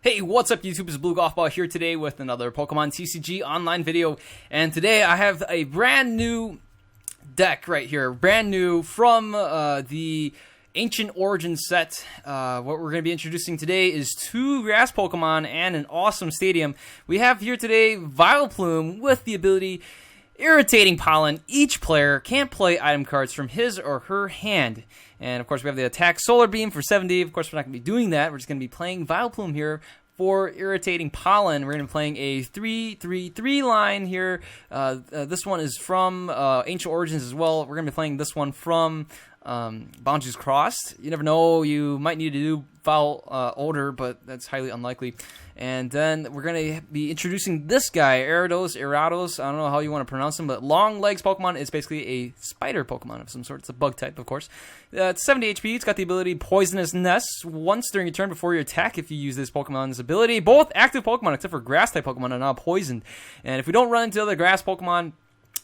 Hey, what's up YouTube? It's abluegolfball here today with another Pokemon TCG online video. And today I have a brand new deck right here. Brand new from the Ancient Origins set. What we're going to be introducing today is 2 grass Pokemon and an awesome stadium. We have here today Vileplume with the ability Irritating Pollen. Each player can't play item cards from his or her hand. And of course we have the attack Solar Beam for 70. Of course we're not going to be doing that. We're just going to be playing Vileplume here for Irritating Pollen. We're going to be playing a 3-3-3 line here. This one is from Ancient Origins as well. We're going to be playing this one from Boundaries Crossed. You never know, you might need to do foul odor, but that's highly unlikely. And then we're going to be introducing this guy, Erados. I don't know how you want to pronounce him, but long legs Pokemon. It's basically a spider Pokemon of some sort. It's a bug type, of course. It's 70 HP. It's got the ability Poisonous Nest once during your turn before you attack if you use this Pokemon's ability. Both active Pokemon, except for grass type Pokemon, are now poisoned. And if we don't run into other grass Pokemon,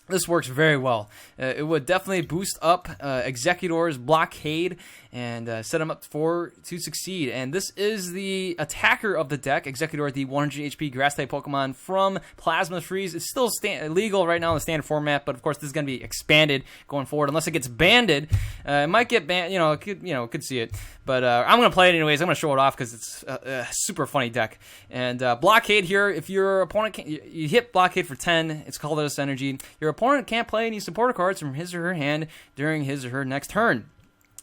this works very well. It would definitely boost up Exeggutor's blockade and set him up to succeed. And this is the attacker of the deck, Exeggutor, the 100 HP grass-type Pokemon from Plasma Freeze. It's still legal right now in the standard format, but of course this is going to be expanded going forward. Unless it gets banded, it might get banned. Could see it. But I'm going to play it anyways. I'm going to show it off because it's a super funny deck. And blockade here, if your opponent you hit blockade for 10, it's called this energy. Your opponent can't play any supporter cards from his or her hand during his or her next turn.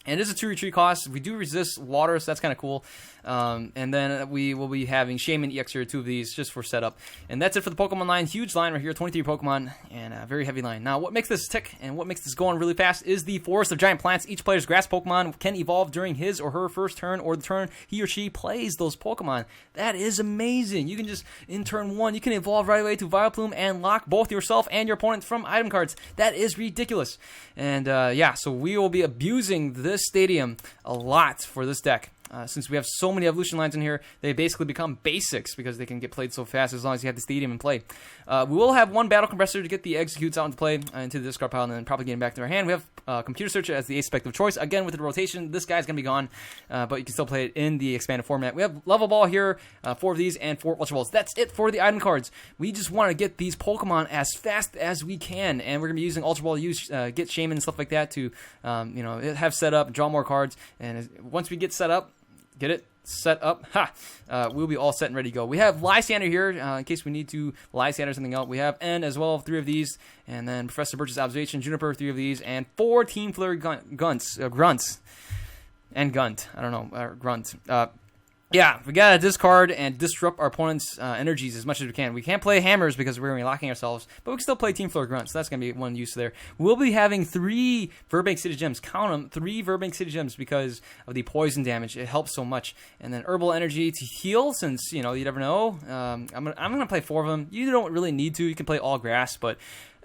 And it is a 2 retreat cost. We do resist water, so that's kind of cool. And then we will be having Shaman EX here, 2 of these, just for setup. And that's it for the Pokemon line. Huge line right here, 23 Pokemon, and a very heavy line. Now, what makes this tick and what makes this go on really fast is the Forest of Giant Plants. Each player's grass Pokemon can evolve during his or her first turn or the turn he or she plays those Pokemon. That is amazing. You can just, in turn 1, you can evolve right away to Vileplume and lock both yourself and your opponent from item cards. That is ridiculous. And yeah, so we will be abusing this stadium a lot for this deck. Since we have so many evolution lines in here, they basically become basics because they can get played so fast as long as you have the stadium in play. We will have 1 battle compressor to get the executes out into play into the discard pile and then probably getting back to our hand. We have computer searcher as the ace spec of choice. Again, with the rotation, this guy's going to be gone, but you can still play it in the expanded format. We have level ball here, 4 of these, and 4 ultra balls. That's it for the item cards. We just want to get these Pokemon as fast as we can, and we're going to be using ultra ball to use get Shaman and stuff like that to have set up, draw more cards, and once we get set up, get it? Set up. We'll be all set and ready to go. We have Lysander here in case we need to Lysander something else. We have N as well, 3 of these. And then Professor Birch's Observation, Juniper, 3 of these. And 4 Team Flurry Grunts. And Gunt. I don't know. Grunt. Yeah, we gotta discard and disrupt our opponent's energies as much as we can. We can't play hammers because we're gonna be locking ourselves, but we can still play Team Floor Grunts. So that's gonna be one use there. We'll be having 3 Verbank City Gems. Count them, 3 Verbank City Gems because of the poison damage. It helps so much. And then Herbal Energy to heal, since you never know. I'm gonna play 4 of them. You don't really need to. You can play all grass, but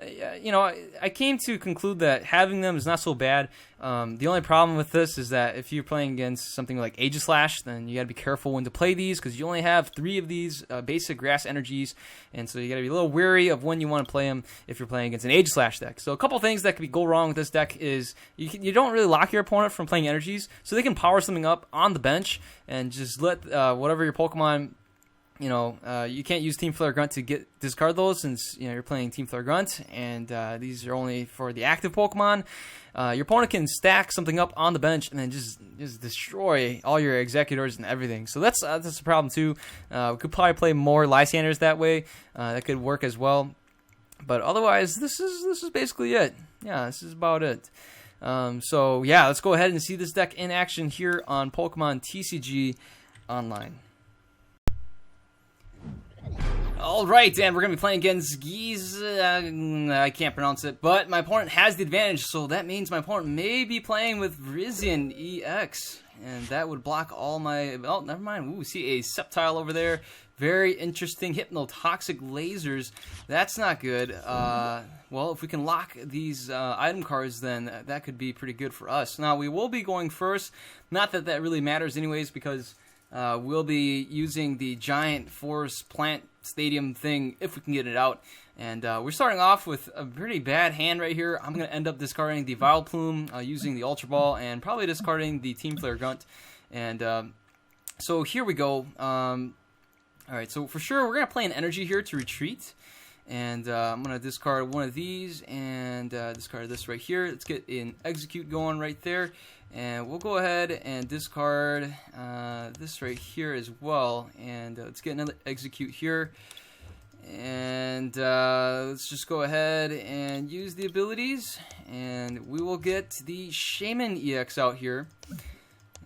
I came to conclude that having them is not so bad. The only problem with this is that if you're playing against something like Aegislash, then you got to be careful when to play these because you only have 3 of these basic grass energies, and so you got to be a little wary of when you want to play them if you're playing against an Aegislash deck. So a couple things that could go wrong with this deck is you don't really lock your opponent from playing energies, so they can power something up on the bench and just let whatever your Pokemon. You can't use Team Flare Grunt to discard those since you're playing Team Flare Grunt, and these are only for the active Pokemon. Your opponent can stack something up on the bench and then just destroy all your Exeggutors and everything. So that's a problem too. We could probably play more Lysanders that way. That could work as well. But otherwise, this is basically it. Yeah, this is about it. So yeah, let's go ahead and see this deck in action here on Pokemon TCG Online. Alright, and we're going to be playing against Geese. I can't pronounce it, but my opponent has the advantage, so that means my opponent may be playing with Rizian EX, and that would block all my... Oh, never mind. Ooh, see a Sceptile over there. Very interesting. Hypnotoxic lasers. That's not good. Well, if we can lock these item cards, then that could be pretty good for us. Now, we will be going first. Not that that really matters anyways, because... we'll be using the giant forest plant stadium thing if we can get it out. And we're starting off with a pretty bad hand right here. I'm going to end up discarding the Vileplume, using the Ultra Ball, and probably discarding the Team Flare Grunt. And so here we go. Alright, so for sure we're going to play an energy here to retreat. And I'm going to discard one of these and discard this right here. Let's get an execute going right there. And we'll go ahead and discard this right here as well. And let's get another execute here. And let's just go ahead and use the abilities. And we will get the Shaman EX out here.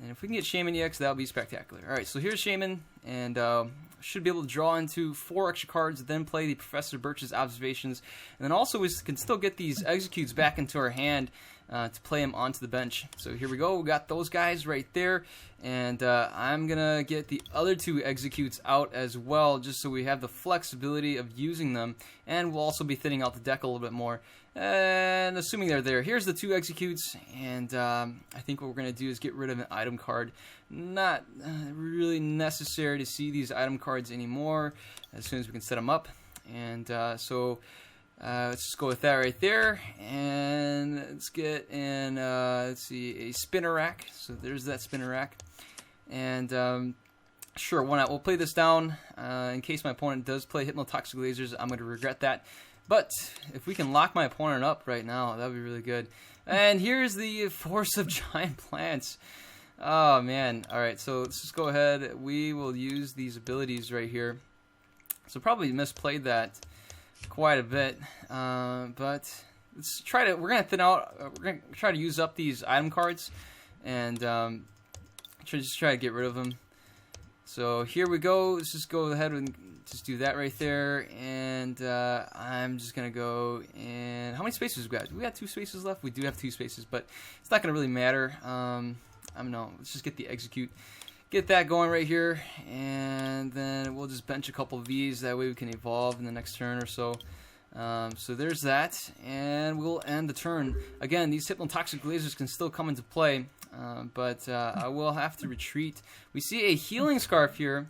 And if we can get Shaman EX, that would be spectacular. Alright, so here's Shaman. And should be able to draw into 4 extra cards, then play the Professor Birch's observations, and then also we can still get these executes back into our hand to play them onto the bench. So here we go, we got those guys right there, and I'm gonna get the other 2 executes out as well, just so we have the flexibility of using them, and we'll also be thinning out the deck a little bit more. And assuming they're there, here's the 2 executes, and I think what we're going to do is get rid of an item card. Not really necessary to see these item cards anymore as soon as we can set them up. And so let's just go with that right there, and let's get in, let's see, a spinner rack. So there's that spinner rack. And sure, why not? We'll play this down in case my opponent does play Hypnotoxic Lasers. I'm going to regret that. But if we can lock my opponent up right now, that would be really good. And here's the Force of Giant Plants. Oh, man. All right, so let's just go ahead. We will use these abilities right here. So probably misplayed that quite a bit. But let's try to, we're going to thin out, we're going to try to use up these item cards. And just try to get rid of them. So here we go. Let's just go ahead and just do that right there. And I'm just going to go in. How many spaces we got? We got 2 spaces left. We do have 2 spaces, but it's not going to really matter. I don't know. Let's just get the execute. Get that going right here. And then we'll just bench a couple of these. That way we can evolve in the next turn or so. So there's that. And we'll end the turn. Again, these Hypnotoxic Lasers can still come into play. But I will have to retreat. We see a healing scarf here,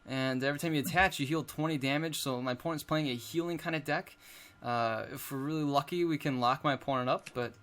and every time you attach, you heal 20 damage. So my opponent's playing a healing kind of deck. If we're really lucky, we can lock my opponent up. But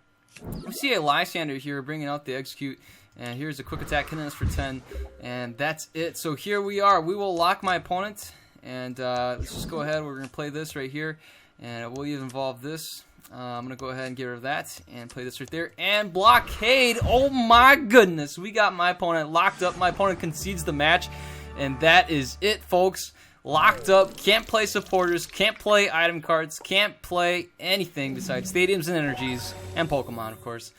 we see a Lysander here bringing out the execute, and here's a quick attack hitting us for 10, and that's it. So here we are. We will lock my opponent, and let's just go ahead. We're going to play this right here, and we'll even involve this. I'm going to go ahead and get rid of that and play this right there. And blockade. Oh my goodness. We got my opponent locked up. My opponent concedes the match. And that is it, folks. Locked up. Can't play supporters. Can't play item cards. Can't play anything besides stadiums and energies. And Pokemon, of course.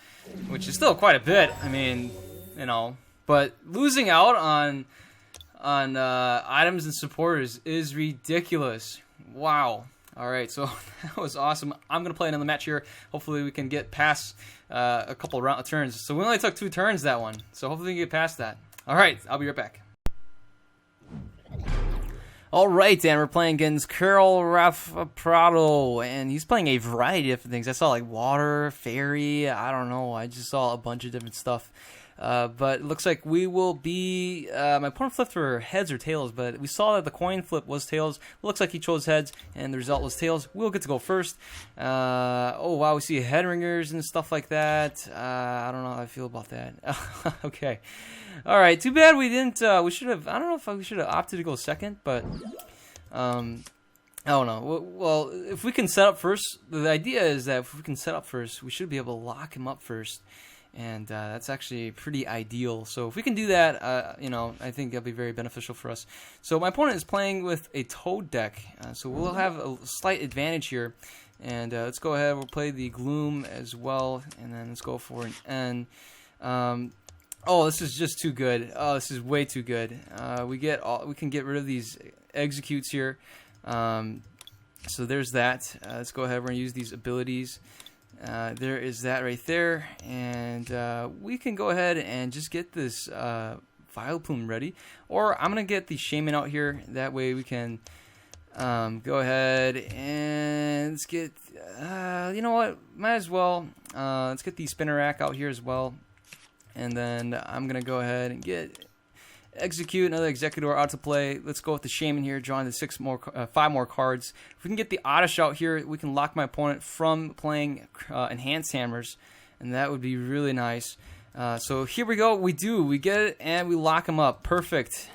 Which is still quite a bit. I mean, you know. But losing out on items and supporters is ridiculous. Wow. Alright, so that was awesome. I'm going to play another match here. Hopefully we can get past a couple of turns. So we only took 2 turns that one. So hopefully we can get past that. Alright, I'll be right back. Alright, and we're playing against Carl Prado. And he's playing a variety of different things. I saw like water, fairy, I don't know. I just saw a bunch of different stuff. But it looks like we will be, my opponent flipped for heads or tails, but we saw that the coin flip was tails. It looks like he chose heads, and the result was tails. We'll get to go first. Oh, wow, we see head ringers and stuff like that. I don't know how I feel about that. Okay. All right, too bad we didn't, we should have, I don't know if we should have opted to go second, but, I don't know. Well, if we can set up first, the idea is that if we can set up first, we should be able to lock him up first. And that's actually pretty ideal. So if we can do that, you know, I think that'll be very beneficial for us. So my opponent is playing with a Toad deck, so we'll have a slight advantage here. And let's go ahead. We'll play the Gloom as well, and then let's go for an N. Oh, this is just too good. Oh, this is way too good. We can get rid of these executes here. So there's that. Let's go ahead. We're gonna use these abilities. There is that right there, and we can go ahead and just get this Vileplume ready, or I'm gonna get the Shaman out here. That way we can go ahead and let's get you know what, might as well let's get the Spinner Rack out here as well, and then I'm gonna go ahead and get execute another Exeggutor out to play. Let's go with the Shaman here, drawing the 5 more cards. If we can get the Oddish out here, we can lock my opponent from playing Enhanced Hammers, and that would be really nice. So here we go. We get it, and we lock him up. Perfect.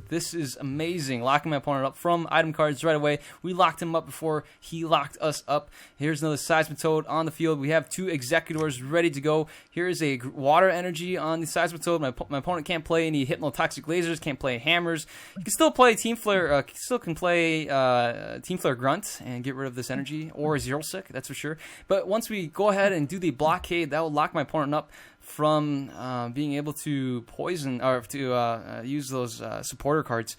This is amazing. Locking my opponent up from item cards right away. We locked him up before he locked us up. Here's another Seismitoad on the field. We have 2 Exeggutors ready to go. Here is a water energy on the Seismitoad. My opponent can't play any hypnotoxic lasers, can't play hammers. You can still play Team Flare, still can play Team Flare Grunt and get rid of this energy, or Zero Sick, that's for sure. But once we go ahead and do the blockade, that will lock my opponent up from being able to poison or to use those supporter cards.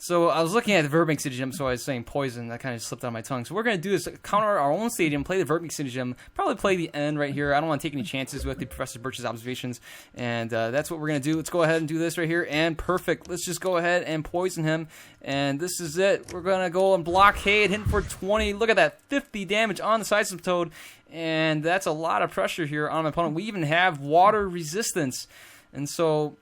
So I was looking at the Verbank City Gem, so I was saying poison. That kind of slipped out of my tongue. So we're going to do is counter our own stadium, play the Verbank City Gem, probably play the end right here. I don't want to take any chances with the Professor Birch's observations, and that's what we're going to do. Let's go ahead and do this right here, and perfect. Let's just go ahead and poison him, and this is it. We're going to go and blockade, hitting for 20. Look at that, 50 damage on the Seismitoad, and that's a lot of pressure here on my opponent. We even have water resistance, and so,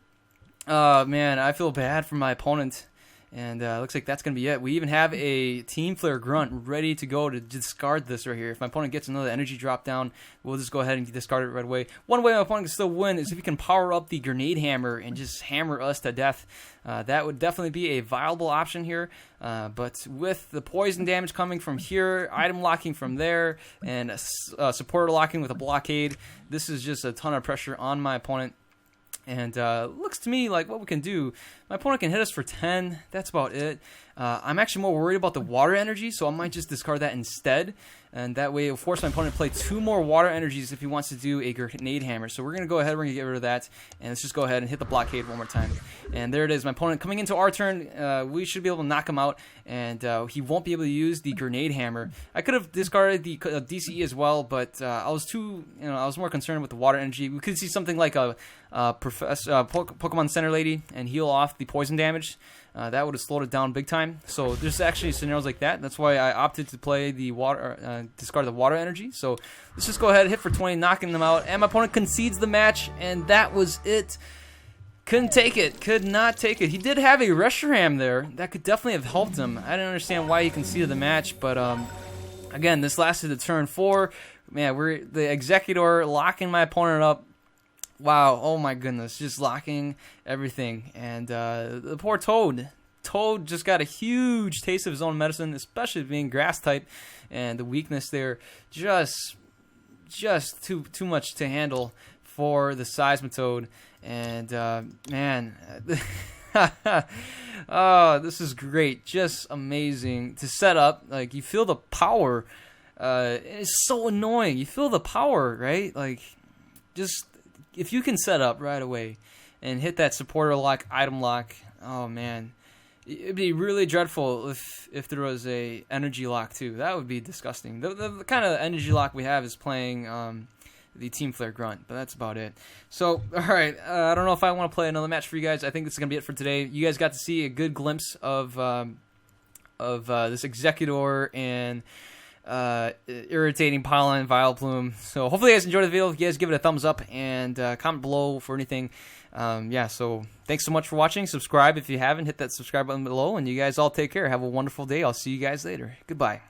man, I feel bad for my opponent. And looks like that's going to be it. We even have a Team Flare Grunt ready to go to discard this right here. If my opponent gets another energy drop down, we'll just go ahead and discard it right away. One way my opponent can still win is if he can power up the Grenade Hammer and just hammer us to death. That would definitely be a viable option here. But with the poison damage coming from here, item locking from there, and supporter locking with a blockade, this is just a ton of pressure on my opponent. And looks to me like what we can do, my opponent can hit us for 10. That's about it. I'm actually more worried about the water energy, so I might just discard that instead. And that way it will force my opponent to play 2 more water energies if he wants to do a Grenade Hammer. So we're going to go ahead, we're going to get rid of that. And let's just go ahead and hit the blockade one more time. And there it is. My opponent coming into our turn, we should be able to knock him out. And he won't be able to use the Grenade Hammer. I could have discarded the DCE as well, but I was I was more concerned with the water energy. We could see something like a Pokemon Center Lady and heal off the poison damage. That would have slowed it down big time. So there's actually scenarios like that. That's why I opted to play the water, discard the water energy. So let's just go ahead and hit for 20, knocking them out. And my opponent concedes the match, and that was it. Couldn't take it. Could not take it. He did have a Reshiram there. That could definitely have helped him. I didn't understand why he conceded the match, but again, this lasted to turn 4. Man, we're the Exeggutor locking my opponent up. Wow, oh my goodness, just locking everything. And the poor Toad just got a huge taste of his own medicine, especially being grass type, and the weakness there just too much to handle for the Seismitoad. And man, oh, this is great, just amazing to set up. Like, you feel the power. It's so annoying. You feel the power, right? Like, just if you can set up right away and hit that supporter lock, item lock, oh man, it'd be really dreadful if there was a energy lock too. That would be disgusting. The kind of energy lock we have is playing the Team Flare Grunt, but that's about it. So, all right, I don't know if I want to play another match for you guys. I think this is gonna be it for today. You guys got to see a good glimpse of this Exeggutor and irritating Pollen Vileplume. So hopefully you guys enjoyed the video. If you guys give it a thumbs up and comment below for anything. Yeah, so thanks so much for watching. Subscribe if you haven't. Hit that subscribe button below, and you guys all take care. Have a wonderful day. I'll see you guys later. Goodbye.